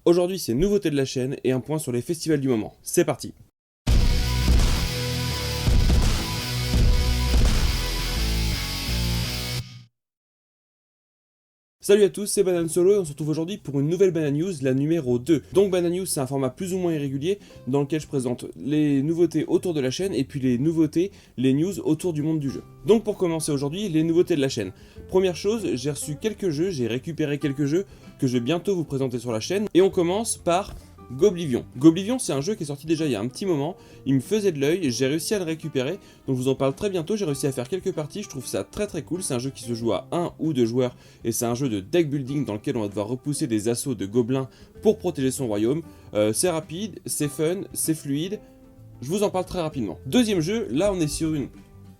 Aujourd'hui, c'est nouveauté de la chaîne et un point sur les festivals du moment. C'est parti! Salut à tous, c'est Banane Solo et on se retrouve aujourd'hui pour une nouvelle Banane News, la numéro 2. Donc Banane News, c'est un format plus ou moins irrégulier dans lequel je présente les nouveautés autour de la chaîne et puis les nouveautés, les news autour du monde du jeu. Donc pour commencer aujourd'hui, les nouveautés de la chaîne. Première chose, j'ai reçu quelques jeux, j'ai récupéré quelques jeux que je vais bientôt vous présenter sur la chaîne. Et on commence par Goblivion. Goblivion, c'est un jeu qui est sorti déjà il y a un petit moment, il me faisait de l'œil, j'ai réussi à le récupérer, donc je vous en parle très bientôt, j'ai réussi à faire quelques parties, je trouve ça très cool, c'est un jeu qui se joue à 1 ou 2 joueurs, et c'est un jeu de deck building dans lequel on va devoir repousser des assauts de gobelins pour protéger son royaume. C'est rapide, c'est fun, c'est fluide, je vous en parle très rapidement. Deuxième jeu, là on est sur une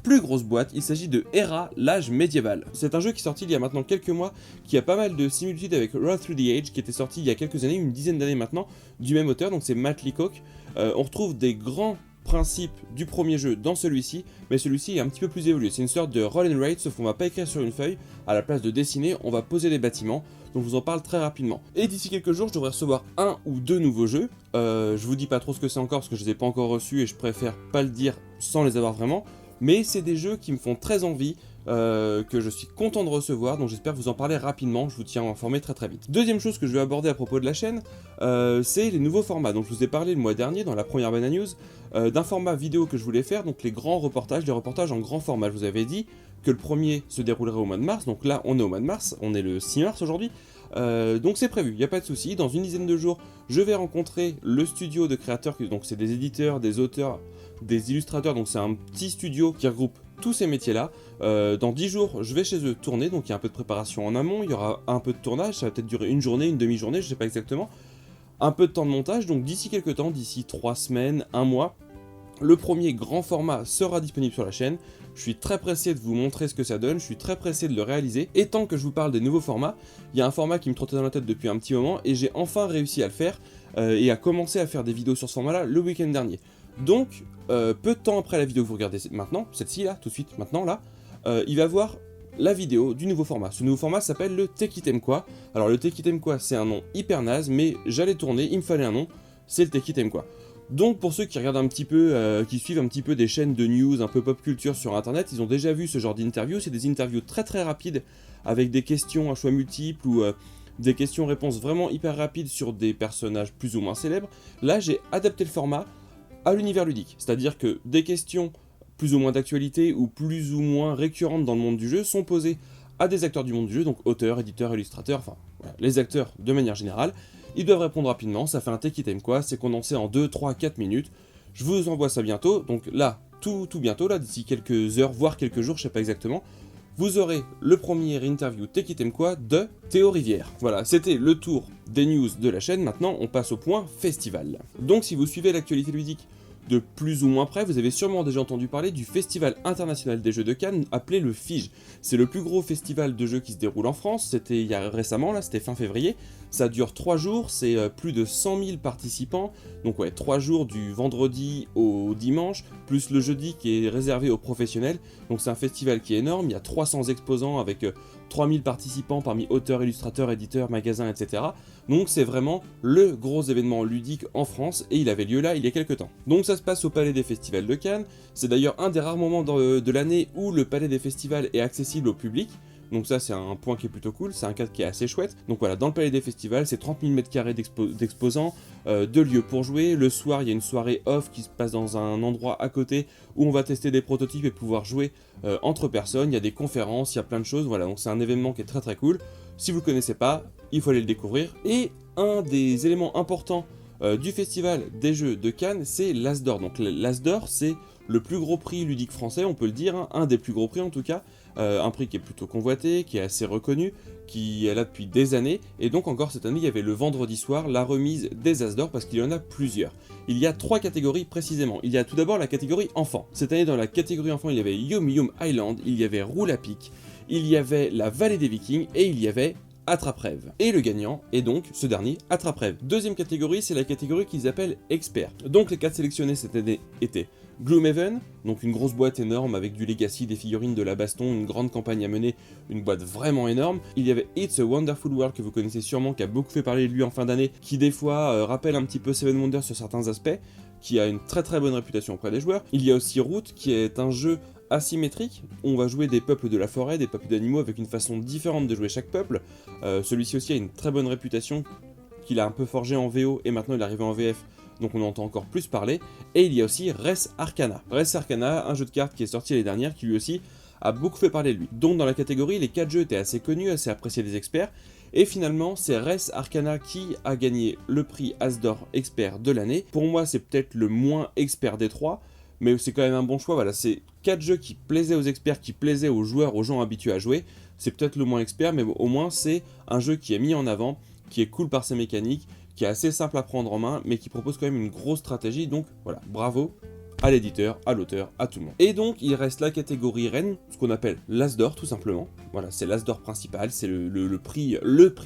plus grosse boîte, il s'agit de Era, l'âge médiéval. C'est un jeu qui est sorti il y a maintenant quelques mois, qui a pas mal de similitudes avec Road Through the Age, qui était sorti il y a quelques années, une dizaine d'années maintenant, du même auteur, donc c'est Matt Leacock. On retrouve des grands principes du premier jeu dans celui-ci, mais celui-ci est un petit peu plus évolué. C'est une sorte de roll and write, sauf qu'on va pas écrire sur une feuille, à la place de dessiner, on va poser des bâtiments, donc je vous en parle très rapidement. Et d'ici quelques jours, je devrais recevoir 1 ou 2 nouveaux jeux. Je vous dis pas trop ce que c'est encore, parce que je les ai pas encore reçus, et je préfère pas le dire sans les avoir vraiment. Mais c'est des jeux qui me font très envie, que je suis content de recevoir, donc j'espère vous en parler rapidement, je vous tiens informé très vite. Deuxième chose que je vais aborder à propos de la chaîne, c'est les nouveaux formats. Donc je vous ai parlé le mois dernier, dans la première Banane News, d'un format vidéo que je voulais faire, donc les grands reportages, les reportages en grand format. Je vous avais dit que le premier se déroulerait au mois de mars, donc là on est au mois de mars, on est le 6 mars aujourd'hui, donc c'est prévu, il n'y a pas de souci. Dans une dizaine de jours, je vais rencontrer le studio de créateurs, donc c'est des éditeurs, des auteurs, des illustrateurs, donc c'est un petit studio qui regroupe tous ces métiers-là. Dans 10 jours, je vais chez eux tourner, donc il y a un peu de préparation en amont, il y aura un peu de tournage, ça va peut-être durer une journée, une demi-journée, je sais pas exactement. Un peu de temps de montage, donc d'ici quelques temps, d'ici 3 semaines, 1 mois, le premier grand format sera disponible sur la chaîne. Je suis très pressé de vous montrer ce que ça donne, je suis très pressé de le réaliser. Et tant que je vous parle des nouveaux formats, il y a un format qui me trottait dans la tête depuis un petit moment et j'ai enfin réussi à le faire et à commencer à faire des vidéos sur ce format-là le week-end dernier. Donc, peu de temps après la vidéo que vous regardez maintenant, celle-ci là, tout de suite, maintenant là, il va voir la vidéo du nouveau format. Ce nouveau format s'appelle le Techitem Quoi. Alors le Techitem Quoi, c'est un nom hyper naze, mais j'allais tourner, il me fallait un nom, c'est le Techitem Quoi. Donc pour ceux qui regardent un petit peu, qui suivent un petit peu des chaînes de news, un peu pop culture sur internet, ils ont déjà vu ce genre d'interviews. C'est des interviews très rapides, avec des questions à choix multiples ou des questions-réponses vraiment hyper rapides sur des personnages plus ou moins célèbres. Là j'ai adapté le format à l'univers ludique, c'est-à-dire que des questions plus ou moins d'actualité ou plus ou moins récurrentes dans le monde du jeu sont posées à des acteurs du monde du jeu, donc auteurs, éditeurs, illustrateurs, enfin voilà, les acteurs de manière générale. Ils doivent répondre rapidement, ça fait un Techitem Quoi, c'est condensé en 2, 3, 4 minutes. Je vous envoie ça bientôt, donc là, tout bientôt, là, d'ici quelques heures, voire quelques jours, je sais pas exactement, vous aurez le premier interview Techitem Quoi de Théo Rivière. Voilà, c'était le tour des news de la chaîne, maintenant on passe au point festival. Donc si vous suivez l'actualité ludique de plus ou moins près, vous avez sûrement déjà entendu parler du Festival international des jeux de Cannes, appelé le FIJ. C'est le plus gros festival de jeux qui se déroule en France, c'était il y a récemment, là, c'était fin février. Ça dure 3 jours, c'est plus de 100 000 participants, donc ouais, 3 jours du vendredi au dimanche, plus le jeudi qui est réservé aux professionnels. Donc c'est un festival qui est énorme, il y a 300 exposants avec 3000 participants parmi auteurs, illustrateurs, éditeurs, magasins, etc. Donc c'est vraiment le gros événement ludique en France et il avait lieu là il y a quelques temps. Donc ça se passe au Palais des Festivals de Cannes, c'est d'ailleurs un des rares moments de l'année où le Palais des Festivals est accessible au public. Donc ça c'est un point qui est plutôt cool, c'est un cadre qui est assez chouette. Donc voilà, dans le Palais des Festivals, c'est 30 000 m² d'exposants, 2 lieux pour jouer. Le soir, il y a une soirée off qui se passe dans un endroit à côté où on va tester des prototypes et pouvoir jouer entre personnes. Il y a des conférences, il y a plein de choses, voilà, donc c'est un événement qui est très cool. Si vous le connaissez pas, il faut aller le découvrir. Et un des éléments importants du Festival des Jeux de Cannes, c'est l'As d'Or. Donc l'As d'Or, c'est le plus gros prix ludique français, on peut le dire, hein, un des plus gros prix en tout cas, un prix qui est plutôt convoité, qui est assez reconnu, qui est là depuis des années, et donc encore cette année il y avait le vendredi soir la remise des As d'Or parce qu'il y en a plusieurs. Il y a 3 catégories précisément. Il y a tout d'abord la catégorie enfant. Cette année dans la catégorie enfant il y avait Yum Yum Island, il y avait Roule à pic, il y avait la Vallée des Vikings et il y avait Attrape-Rêve. Et le gagnant est donc ce dernier, Attrape-Rêve. Deuxième catégorie, c'est la catégorie qu'ils appellent Expert. Donc les 4 sélectionnés cette année étaient Gloomhaven, donc une grosse boîte énorme avec du Legacy, des figurines, de la baston, une grande campagne à mener, une boîte vraiment énorme. Il y avait It's a Wonderful World que vous connaissez sûrement, qui a beaucoup fait parler de lui en fin d'année, qui des fois rappelle un petit peu Seven Wonders sur certains aspects, qui a une très très bonne réputation auprès des joueurs. Il y a aussi Root, qui est un jeu asymétrique, où on va jouer des peuples de la forêt, des peuples d'animaux avec une façon différente de jouer chaque peuple. Celui-ci aussi a une très bonne réputation, qu'il a un peu forgé en VO et maintenant il est arrivé en VF, donc on entend encore plus parler. Et il y a aussi Res Arcana. Res Arcana, un jeu de cartes qui est sorti l'année dernière, qui lui aussi a beaucoup fait parler de lui. Donc dans la catégorie, les 4 jeux étaient assez connus, assez appréciés des experts, et finalement c'est Res Arcana qui a gagné le prix As-d'Or Expert de l'année. Pour moi c'est peut-être le moins expert des 3, mais c'est quand même un bon choix. Voilà, c'est 4 jeux qui plaisaient aux experts, qui plaisaient aux joueurs, aux gens habitués à jouer. C'est peut-être le moins expert, mais au moins c'est un jeu qui est mis en avant, qui est cool par ses mécaniques, qui est assez simple à prendre en main, mais qui propose quand même une grosse stratégie. Donc voilà, bravo à l'éditeur, à l'auteur, à tout le monde. Et donc il reste la catégorie reine, ce qu'on appelle l'As d'Or tout simplement. Voilà, c'est l'As d'Or principal, c'est le prix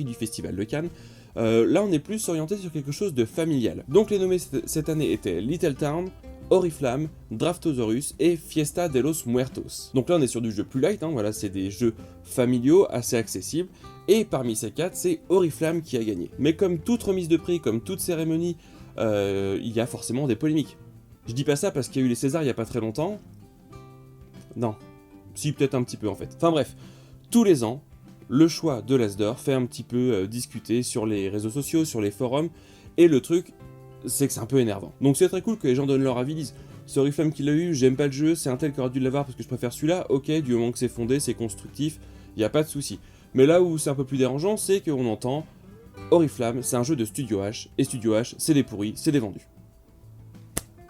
du Festival de Cannes. Là on est plus orienté sur quelque chose de familial. Donc les nommés cette année étaient Little Town, Oriflamme, Draftosaurus et Fiesta de los Muertos. Donc là on est sur du jeu plus light, voilà, c'est des jeux familiaux assez accessibles. Et parmi ces 4, c'est Oriflamme qui a gagné. Mais comme toute remise de prix, comme toute cérémonie, il y a forcément des polémiques. Je dis pas ça parce qu'il y a eu les Césars il y a pas très longtemps. Non. Si, peut-être un petit peu en fait. Enfin bref, tous les ans, le choix de l'As d'Or fait un petit peu discuter sur les réseaux sociaux, sur les forums, et le truc, c'est que c'est un peu énervant. Donc c'est très cool que les gens donnent leur avis, disent c'est Oriflamme qui l'a eu, j'aime pas le jeu, c'est un tel qui aurait dû l'avoir parce que je préfère celui-là, ok, du moment que c'est fondé, c'est constructif, y a pas de souci. Mais là où c'est un peu plus dérangeant, c'est qu'on entend Oriflamme, c'est un jeu de Studio H, et Studio H, c'est des pourris, c'est des vendus.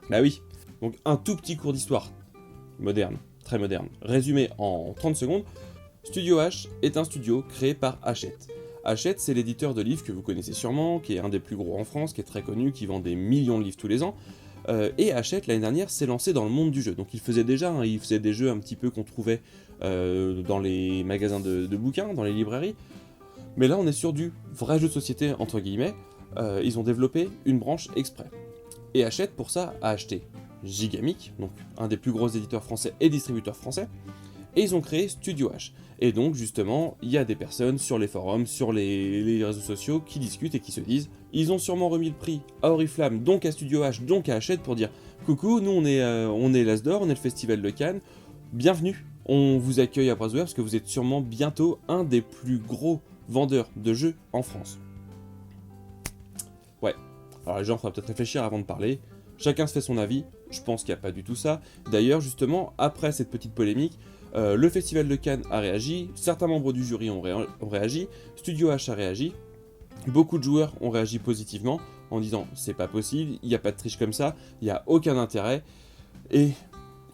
Bah oui. Donc un tout petit cours d'histoire moderne, très moderne, résumé en 30 secondes. Studio H est un studio créé par Hachette. Hachette, c'est l'éditeur de livres que vous connaissez sûrement, qui est un des plus gros en France, qui est très connu, qui vend des millions de livres tous les ans. Et Hachette, l'année dernière, s'est lancé dans le monde du jeu. Donc il faisait déjà, il faisait des jeux un petit peu qu'on trouvait dans les magasins de bouquins, dans les librairies. Mais là, on est sur du vrai jeu de société, entre guillemets. Ils ont développé une branche exprès. Et Hachette, pour ça, a acheté Gigamic, donc un des plus gros éditeurs français et distributeurs français, et ils ont créé Studio H. Et donc, justement, il y a des personnes sur les forums, sur les réseaux sociaux, qui discutent et qui se disent ils ont sûrement remis le prix à Oriflamme, donc à Studio H, donc à Hachette, pour dire coucou, nous on est l'As d'Or, on est le Festival de Cannes, bienvenue, on vous accueille à bras ouverts parce que vous êtes sûrement bientôt un des plus gros vendeurs de jeux en France. Ouais. Alors les gens, il faudra peut-être réfléchir avant de parler. Chacun se fait son avis. Je pense qu'il n'y a pas du tout ça. D'ailleurs, justement, après cette petite polémique, le Festival de Cannes a réagi, certains membres du jury ont réagi, Studio H a réagi, beaucoup de joueurs ont réagi positivement en disant c'est pas possible, il n'y a pas de triche comme ça, il n'y a aucun intérêt, et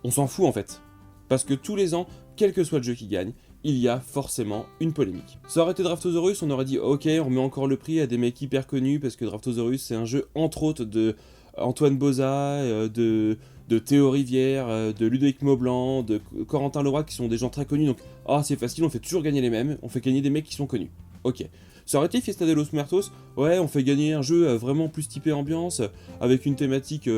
on s'en fout en fait. Parce que tous les ans, quel que soit le jeu qui gagne, il y a forcément une polémique. Ça aurait été Draftosaurus, on aurait dit ok, on remet encore le prix à des mecs hyper connus, parce que Draftosaurus c'est un jeu entre autres de Antoine Boza, de Théo Rivière, de Ludovic Maublanc, de Corentin Leroy, qui sont des gens très connus, donc c'est facile, on fait toujours gagner les mêmes, on fait gagner des mecs qui sont connus. Ok. Ça aurait été Fiesta de los Muertos, ouais, on fait gagner un jeu vraiment plus typé ambiance, avec une thématique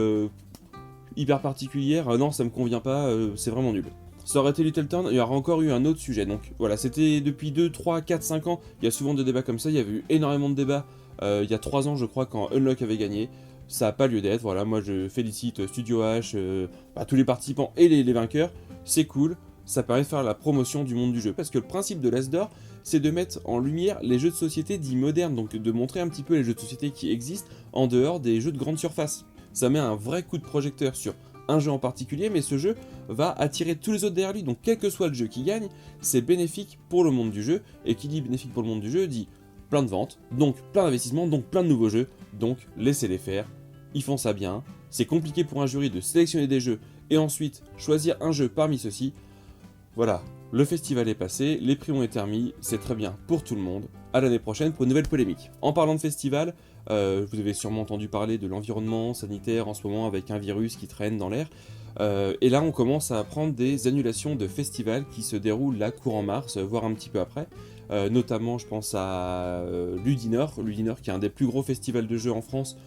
hyper particulière, non, ça me convient pas, c'est vraiment nul. Ça aurait été Little Town, il y aurait encore eu un autre sujet, donc voilà, c'était depuis 2, 3, 4, 5 ans, il y a souvent des débats comme ça, il y avait eu énormément de débats, il y a 3 ans je crois, quand Unlock avait gagné, ça n'a pas lieu d'être, voilà, moi je félicite Studio H, tous les participants et les vainqueurs, c'est cool, ça permet de faire la promotion du monde du jeu, parce que le principe de l'As d'Or, c'est de mettre en lumière les jeux de société dits modernes, donc de montrer un petit peu les jeux de société qui existent en dehors des jeux de grande surface. Ça met un vrai coup de projecteur sur un jeu en particulier, mais ce jeu va attirer tous les autres derrière lui, donc quel que soit le jeu qui gagne, c'est bénéfique pour le monde du jeu, et qui dit bénéfique pour le monde du jeu, dit plein de ventes, donc plein d'investissements, donc plein de nouveaux jeux, donc laissez-les faire, ils font ça bien, c'est compliqué pour un jury de sélectionner des jeux, et ensuite choisir un jeu parmi ceux-ci, voilà, le festival est passé, les prix ont été remis, c'est très bien pour tout le monde, à l'année prochaine pour une nouvelle polémique. En parlant de festival, vous avez sûrement entendu parler de l'environnement sanitaire en ce moment avec un virus qui traîne dans l'air, et là on commence à apprendre des annulations de festivals qui se déroulent là courant mars, voire un petit peu après. notamment je pense à Ludinor, qui est un des plus gros festivals de jeux en France,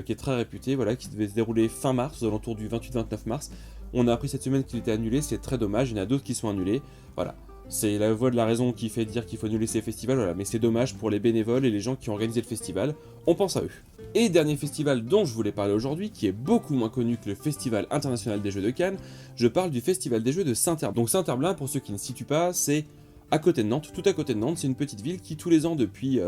qui est très réputé, voilà, qui devait se dérouler fin mars, aux alentours du 28-29 mars. On a appris cette semaine qu'il était annulé, c'est très dommage, il y en a d'autres qui sont annulés, voilà. C'est la voix de la raison qui fait dire qu'il faut annuler ces festivals, voilà, mais c'est dommage pour les bénévoles et les gens qui ont organisé le festival, on pense à eux. Et dernier festival dont je voulais parler aujourd'hui, qui est beaucoup moins connu que le Festival International des Jeux de Cannes, je parle du Festival des Jeux de Saint-Herblain. Donc Saint-Herblain, pour ceux qui ne situent pas, c'est à côté de Nantes, tout à côté de Nantes, c'est une petite ville qui tous les ans, depuis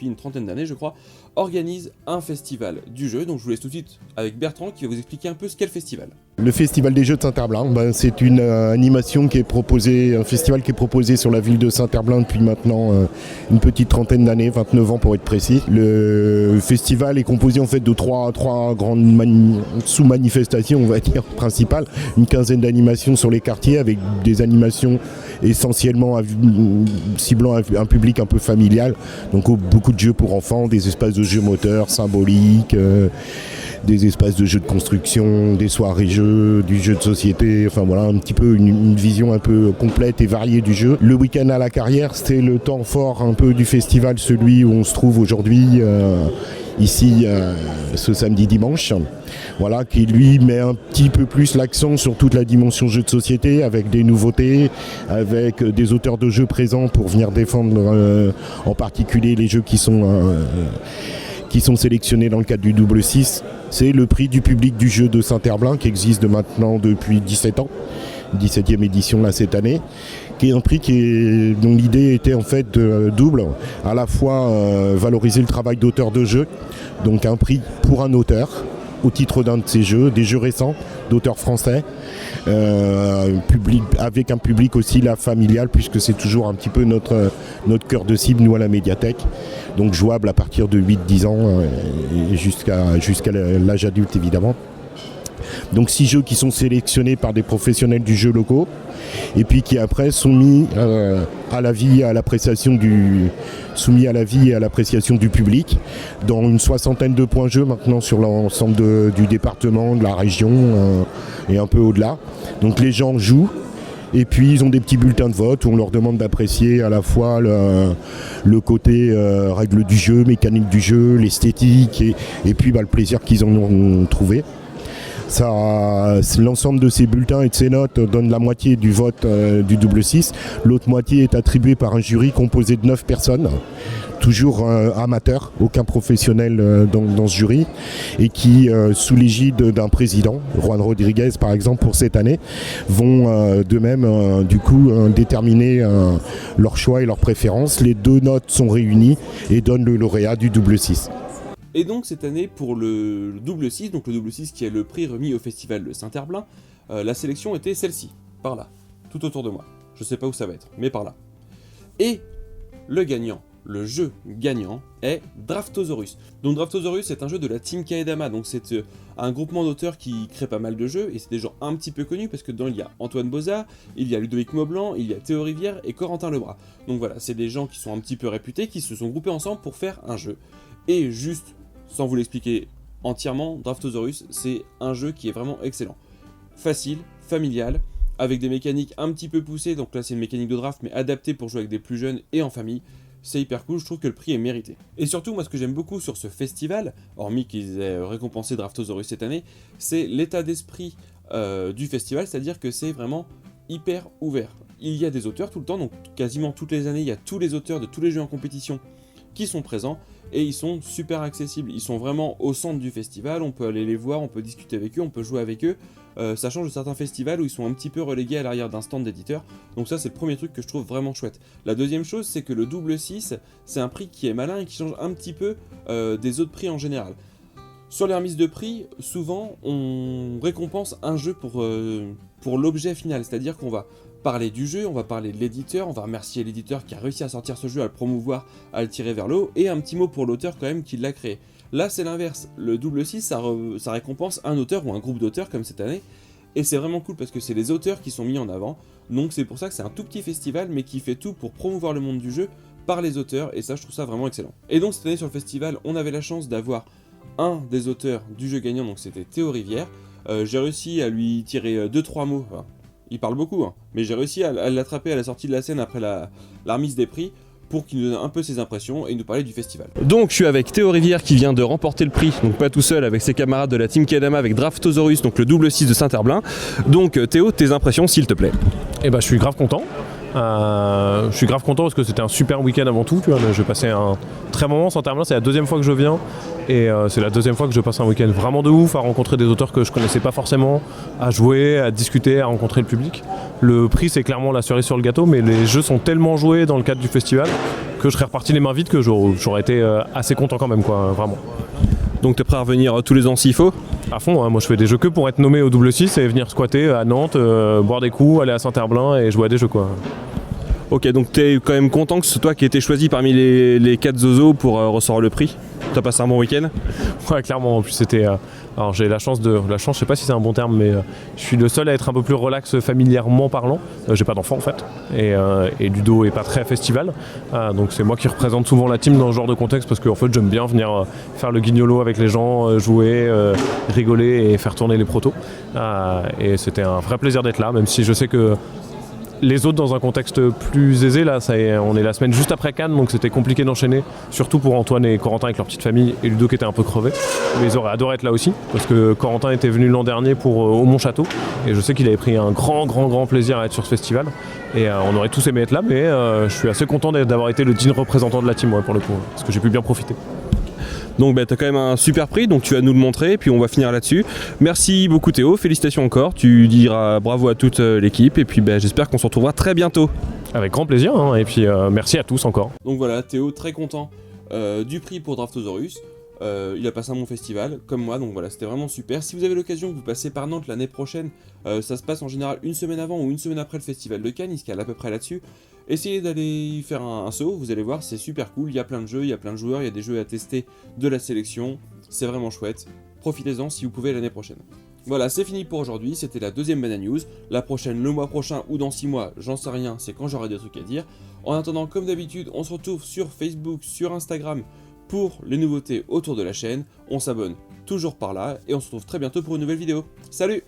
une trentaine d'années je crois, organise un festival du jeu. Donc je vous laisse tout de suite avec Bertrand qui va vous expliquer un peu ce qu'est le festival. Le Festival des Jeux de Saint-Herblain, c'est une animation qui est proposée, un festival qui est proposé sur la ville de Saint-Herblain depuis maintenant une petite trentaine d'années, 29 ans pour être précis. Le festival est composé en fait de trois grandes sous-manifestations, on va dire, principales. Une quinzaine d'animations sur les quartiers avec des animations essentiellement ciblant un public un peu familial. Donc beaucoup de jeux pour enfants, des espaces de jeux moteurs, symboliques, des espaces de jeux de construction, des soirées jeux, du jeu de société, enfin voilà, un petit peu une vision un peu complète et variée du jeu. Le week-end à la Carrière, c'était le temps fort un peu du festival, celui où on se trouve aujourd'hui, ici, ce samedi-dimanche. Voilà, qui lui met un petit peu plus l'accent sur toute la dimension jeu de société, avec des nouveautés, avec des auteurs de jeux présents pour venir défendre en particulier les jeux qui sont sélectionnés dans le cadre du double 6. C'est le prix du public du jeu de Saint-Herblain qui existe maintenant depuis 17 ans, 17e édition là cette année, qui est un prix dont l'idée était en fait double, à la fois valoriser le travail d'auteur de jeu, donc un prix pour un auteur au titre d'un de ses jeux, des jeux récents d'auteurs français, avec un public aussi là familial, puisque c'est toujours un petit peu notre cœur de cible, nous à la médiathèque, donc jouable à partir de 8-10 ans et jusqu'à l'âge adulte évidemment. Donc 6 jeux qui sont sélectionnés par des professionnels du jeu locaux et puis qui après sont mis à l'avis et à l'appréciation du public dans une soixantaine de points jeux maintenant sur l'ensemble du département, de la région et un peu au-delà. Donc les gens jouent. Et puis ils ont des petits bulletins de vote où on leur demande d'apprécier à la fois le côté règles du jeu, mécanique du jeu, l'esthétique et puis le plaisir qu'ils en ont trouvé. L'ensemble de ces bulletins et de ces notes donne la moitié du vote du double 6. L'autre moitié est attribuée par un jury composé de 9 personnes, toujours amateurs, aucun professionnel dans ce jury, et qui, sous l'égide d'un président, Juan Rodriguez par exemple pour cette année, vont d'eux-mêmes déterminer leur choix et leurs préférences. Les 2 notes sont réunies et donnent le lauréat du double 6. Et donc cette année pour le double 6, donc le double 6 qui est le prix remis au festival de Saint-Herblain, la sélection était celle-ci, par là, tout autour de moi. Je sais pas où ça va être, mais par là. Et le gagnant, le jeu gagnant est Draftosaurus. Donc Draftosaurus c'est un jeu de la team Kaedama, donc c'est un groupement d'auteurs qui crée pas mal de jeux, et c'est des gens un petit peu connus parce que dedans il y a Antoine Boza, il y a Ludovic Maublanc, il y a Théo Rivière et Corentin Lebras. Donc voilà, c'est des gens qui sont un petit peu réputés, qui se sont groupés ensemble pour faire un jeu. Et juste, sans vous l'expliquer entièrement, Draftosaurus c'est un jeu qui est vraiment excellent. Facile, familial, avec des mécaniques un petit peu poussées, donc là c'est une mécanique de draft mais adaptée pour jouer avec des plus jeunes et en famille. C'est hyper cool, je trouve que le prix est mérité. Et surtout, moi ce que j'aime beaucoup sur ce festival, hormis qu'ils aient récompensé Draftosaurus cette année, c'est l'état d'esprit du festival, c'est-à-dire que c'est vraiment hyper ouvert. Il y a des auteurs tout le temps, donc quasiment toutes les années, il y a tous les auteurs de tous les jeux en compétition qui sont présents, et ils sont super accessibles, ils sont vraiment au centre du festival, on peut aller les voir, on peut discuter avec eux, on peut jouer avec eux, ça change de certains festivals où ils sont un petit peu relégués à l'arrière d'un stand d'éditeur, donc ça c'est le premier truc que je trouve vraiment chouette. La deuxième chose c'est que le double 6, c'est un prix qui est malin et qui change un petit peu des autres prix en général. Sur les remises de prix, souvent on récompense un jeu pour l'objet final, c'est-à-dire qu'on va parler du jeu, on va parler de l'éditeur, on va remercier l'éditeur qui a réussi à sortir ce jeu, à le promouvoir, à le tirer vers le haut, et un petit mot pour l'auteur quand même qui l'a créé. Là c'est l'inverse, le double 6 ça récompense un auteur ou un groupe d'auteurs comme cette année, et c'est vraiment cool parce que c'est les auteurs qui sont mis en avant, donc c'est pour ça que c'est un tout petit festival mais qui fait tout pour promouvoir le monde du jeu par les auteurs, et ça je trouve ça vraiment excellent. Et donc cette année sur le festival, on avait la chance d'avoir un des auteurs du jeu gagnant, donc c'était Théo Rivière. J'ai réussi à lui tirer 2-3 mots, enfin, il parle beaucoup, hein, mais j'ai réussi à l'attraper à la sortie de la scène après la remise des prix pour qu'il nous donne un peu ses impressions et nous parler du festival. Donc je suis avec Théo Rivière qui vient de remporter le prix, donc pas tout seul, avec ses camarades de la Team Kadama avec Draftosaurus, donc le double 6 de Saint-Herblain. Donc Théo, tes impressions s'il te plaît. Eh ben, je suis grave content. Je suis grave content parce que c'était un super week-end avant tout. Tu vois, j'ai passé un très bon moment. Saint-Herblain, c'est la deuxième fois que je viens. Et c'est la deuxième fois que je passe un week-end vraiment de ouf, à rencontrer des auteurs que je connaissais pas forcément, à jouer, à discuter, à rencontrer le public. Le prix, c'est clairement la cerise sur le gâteau, mais les jeux sont tellement joués dans le cadre du festival que je serais reparti les mains vides, que j'aurais été assez content quand même, quoi, vraiment. Donc t'es prêt à revenir tous les ans s'il faut? À fond, hein. Moi je fais des jeux que pour être nommé au double 6 et venir squatter à Nantes, boire des coups, aller à Saint-Herblain et jouer à des jeux, quoi. Ok, donc t'es quand même content que ce soit toi qui aies été choisi parmi les 4 zozos pour recevoir le prix? T'as passé un bon week-end? Ouais, clairement. En plus, c'était. Alors, j'ai la chance, je sais pas si c'est un bon terme, mais je suis le seul à être un peu plus relax familièrement parlant. J'ai pas d'enfant en fait, et Ludo est pas très festival. Donc, c'est moi qui représente souvent la team dans ce genre de contexte parce que en fait, j'aime bien venir faire le guignolo avec les gens, jouer, rigoler et faire tourner les protos. Et c'était un vrai plaisir d'être là, même si je sais que. Les autres dans un contexte plus aisé, là, on est la semaine juste après Cannes, donc c'était compliqué d'enchaîner, surtout pour Antoine et Corentin avec leur petite famille, et Ludo qui était un peu crevé. Mais ils auraient adoré être là aussi, parce que Corentin était venu l'an dernier pour au Mont-Château, et je sais qu'il avait pris un grand plaisir à être sur ce festival, et on aurait tous aimé être là, mais je suis assez content d'avoir été le digne représentant de la team, pour le coup, parce que j'ai pu bien profiter. Donc t'as quand même un super prix, donc tu vas nous le montrer, et puis on va finir là-dessus. Merci beaucoup Théo, félicitations encore, tu diras bravo à toute l'équipe, et puis j'espère qu'on se retrouvera très bientôt. Avec grand plaisir, hein, et puis merci à tous encore. Donc voilà, Théo très content du prix pour Draftosaurus. Il a passé un bon festival, comme moi, donc voilà, c'était vraiment super. Si vous avez l'occasion que vous passez par Nantes l'année prochaine, ça se passe en général une semaine avant ou une semaine après le festival de Cannes, il se cale à peu près là-dessus. Essayez d'aller y faire un saut, vous allez voir, c'est super cool, il y a plein de jeux, il y a plein de joueurs, il y a des jeux à tester, de la sélection, c'est vraiment chouette. Profitez-en si vous pouvez l'année prochaine. Voilà, c'est fini pour aujourd'hui, c'était la deuxième Banana News. La prochaine, le mois prochain ou dans 6 mois, j'en sais rien, c'est quand j'aurai des trucs à dire. En attendant, comme d'habitude, on se retrouve sur Facebook, sur Instagram, pour les nouveautés autour de la chaîne. On s'abonne toujours par là et on se retrouve très bientôt pour une nouvelle vidéo. Salut!